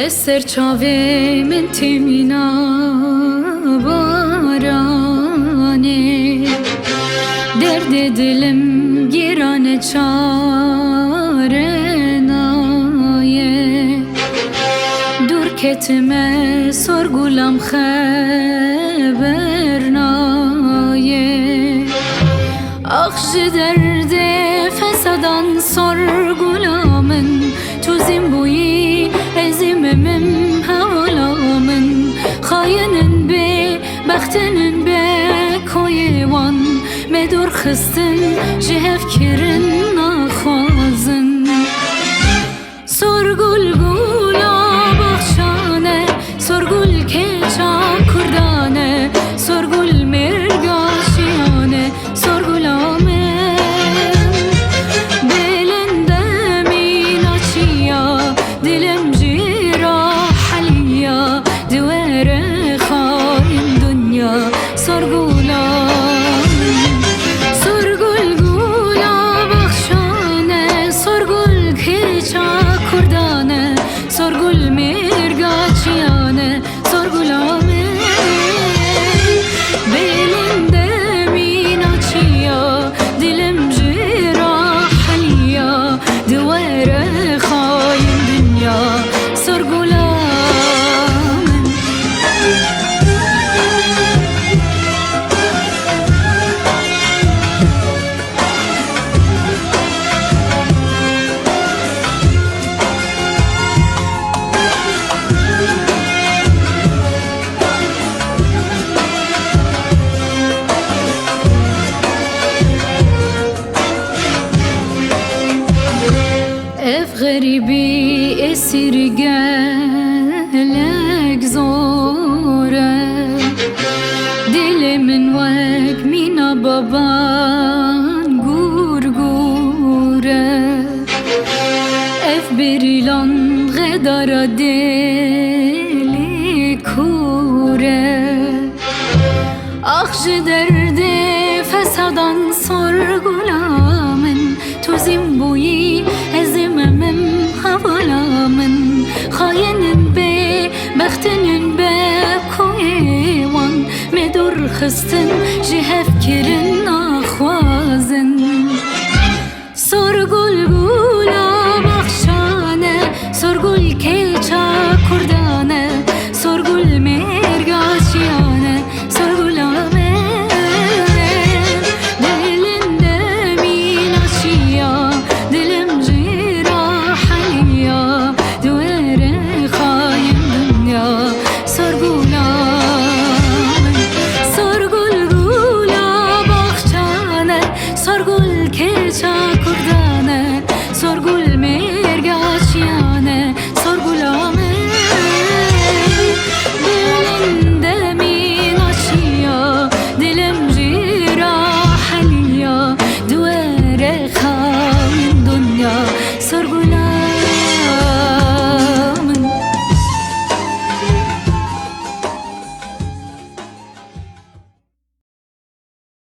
سرچاوه من تیمینا بارانه درد دلم گیرانه چاره نایه دور کتمه سرگولم خبر نایه آخش درد فسادان سرگولامن تو زنبویی ezimemem havalamın Xayının be, bəxtinin be koyevan Medur xıstin, jihevkirin naxazın Sorgul gula baxşane Sorgul keça kurdane Sorgul mergaşiyane Sorgul amen Belinde min açıya Dilim Sorgul mirgaçiyane, sorgul amen Belinde min açıya, dilim jirahaliya Divere hain dünya, sorgul amen Garibi esirgelek zore Dilimin vek mina baban gurgure Ev bir ilan gıdara deli kure Akşı derdi fesadan sorgulamen Tuzim buyi ezimemem havalamın Xayinin be, bəxtinin be koyevan Medur xıstin, jihev